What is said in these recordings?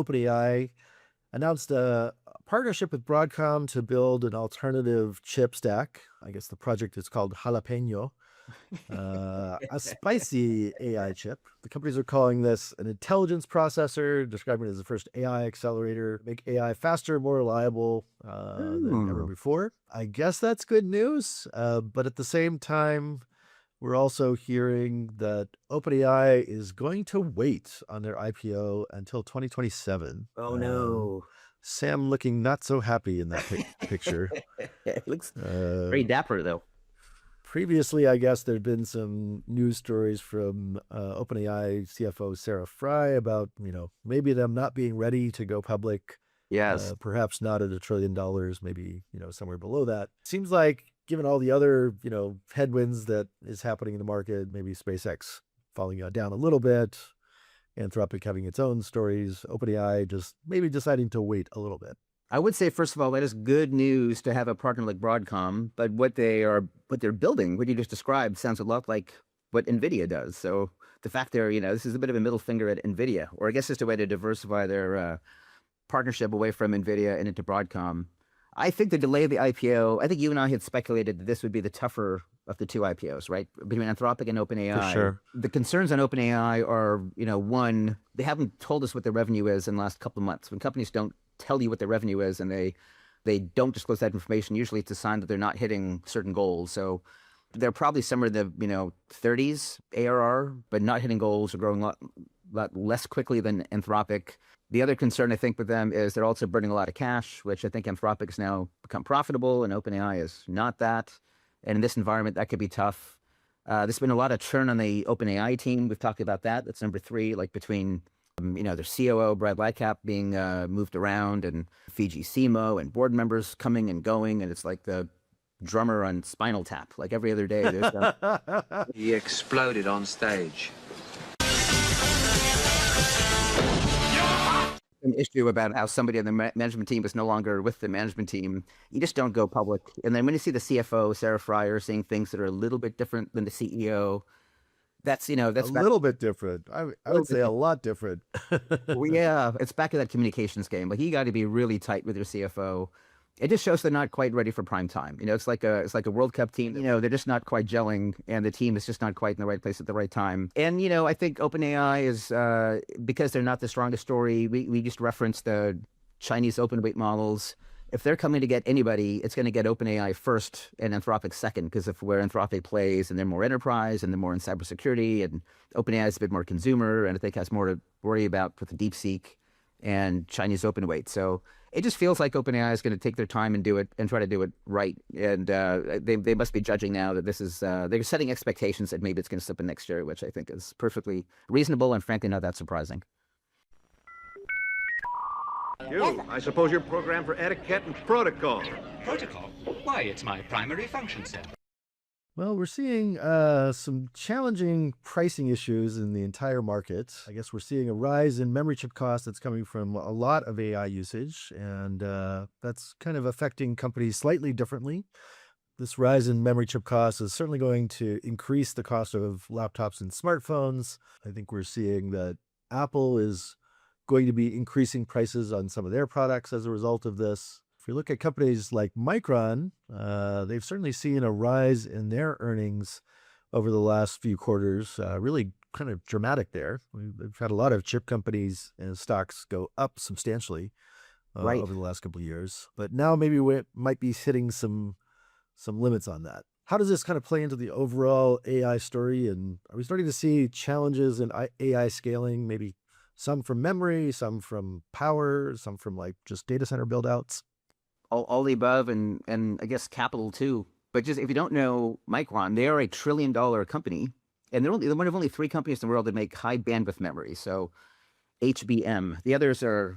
OpenAI announced a partnership with Broadcom to build an alternative chip stack. I guess the project is called Jalapeño, a spicy AI chip. The companies are calling this an intelligence processor, describing it as the first AI accelerator, make AI faster, more reliable than ever before. I guess that's good news, but at the same time, we're also hearing that OpenAI is going to wait on their IPO until 2027. Oh, no. Sam looking not so happy in that picture. It looks very dapper, though. Previously, I guess there'd been some news stories from OpenAI CFO Sarah Fry about, maybe them not being ready to go public. Yes. Perhaps not at $1 trillion, maybe, somewhere below that. Seems like given all the other, headwinds that is happening in the market, maybe SpaceX falling down a little bit, Anthropic having its own stories, OpenAI just maybe deciding to wait a little bit. I would say, first of all, that is good news to have a partner like Broadcom, but what they're building, what you just described, sounds a lot like what NVIDIA does. So the fact this is a bit of a middle finger at NVIDIA, or I guess it's a way to diversify their partnership away from NVIDIA and into Broadcom. I think the delay of the IPO, I think you and I had speculated that this would be the tougher of the two IPOs, right? Between Anthropic and OpenAI. For sure. The concerns on OpenAI are, one, they haven't told us what their revenue is in the last couple of months. When companies don't tell you what their revenue is and they don't disclose that information, usually it's a sign that they're not hitting certain goals. So they're probably somewhere in the 30s ARR, but not hitting goals or growing a lot less quickly than Anthropic. The other concern, I think, with them is they're also burning a lot of cash, which I think Anthropic has now become profitable and OpenAI is not that. And in this environment, that could be tough. There's been a lot of churn on the OpenAI team. We've talked about that. That's number 3, like between, their COO, Brad Lightcap, being moved around, and Fiji Simo and board members coming and going. And it's like the drummer on Spinal Tap. Like every other day, there's He exploded on stage. An issue about how somebody on the management team is no longer with the management team. You just don't go public. And then when you see the CFO, Sarah Fryer, saying things that are a little bit different than the CEO, that's a little bit different. I would say a lot different. Well, yeah, it's back to that communications game. Like, you got to be really tight with your CFO. It just shows they're not quite ready for prime time. It's like a World Cup team. They're just not quite gelling, and the team is just not quite in the right place at the right time. And I think OpenAI is because they're not the strongest story. We just referenced the Chinese open weight models. If they're coming to get anybody, it's going to get OpenAI first and Anthropic second, because of where Anthropic plays, and they're more enterprise and they're more in cybersecurity, and OpenAI is a bit more consumer, and I think has more to worry about with the DeepSeek and Chinese open weight. So it just feels like OpenAI is going to take their time and do it and try to do it right. And they must be judging now that this is they're setting expectations that maybe it's going to slip in next year, which I think is perfectly reasonable and frankly not that surprising. You, I suppose you're programmed for etiquette and protocol. Protocol? Why, it's my primary function, sir. Well, we're seeing some challenging pricing issues in the entire market. I guess we're seeing a rise in memory chip costs that's coming from a lot of AI usage, and that's kind of affecting companies slightly differently. This rise in memory chip costs is certainly going to increase the cost of laptops and smartphones. I think we're seeing that Apple is going to be increasing prices on some of their products as a result of this. If we look at companies like Micron, they've certainly seen a rise in their earnings over the last few quarters, really kind of dramatic there. We've had a lot of chip companies and stocks go up substantially over the last couple of years. But now maybe we might be hitting some limits on that. How does this kind of play into the overall AI story? And are we starting to see challenges in AI scaling, maybe some from memory, some from power, some from like just data center build-outs? All the above, and I guess capital too. But just if you don't know Micron, they are a $1 trillion company, and they're one of only 3 companies in the world that make high bandwidth memory. So HBM. The others are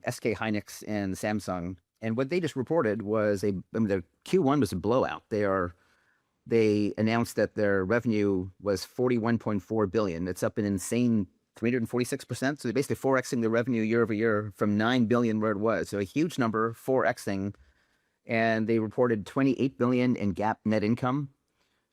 SK Hynix and Samsung. And what they just reported was their Q1 was a blowout. They announced that their revenue was $41.4 billion. It's up an insane 346%. So they're basically 4xing the revenue year over year from $9 billion where it was. So a huge number, 4xing. And they reported $28 billion in GAAP net income.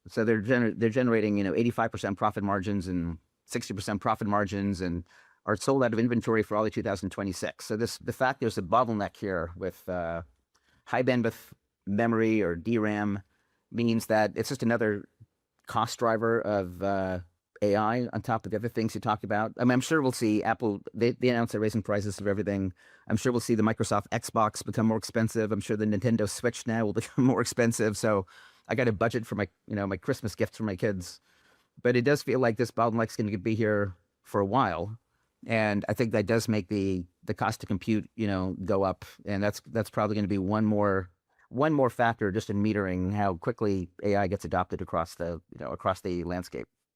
So they're generating 85% profit margins and 60% profit margins, and are sold out of inventory for all of 2026. So the fact there's a bottleneck here with high bandwidth memory or DRAM means that it's just another cost driver of AI on top of the other things you talked about. I mean, I'm sure we'll see Apple, they announced they're raising prices of everything. I'm sure we'll see the Microsoft Xbox become more expensive. I'm sure the Nintendo Switch now will become more expensive. So I got a budget for my, my Christmas gifts for my kids. But it does feel like this bottleneck's going to be here for a while. And I think that does make the cost to compute, go up. And that's probably going to be one more factor just in metering how quickly AI gets adopted across the landscape.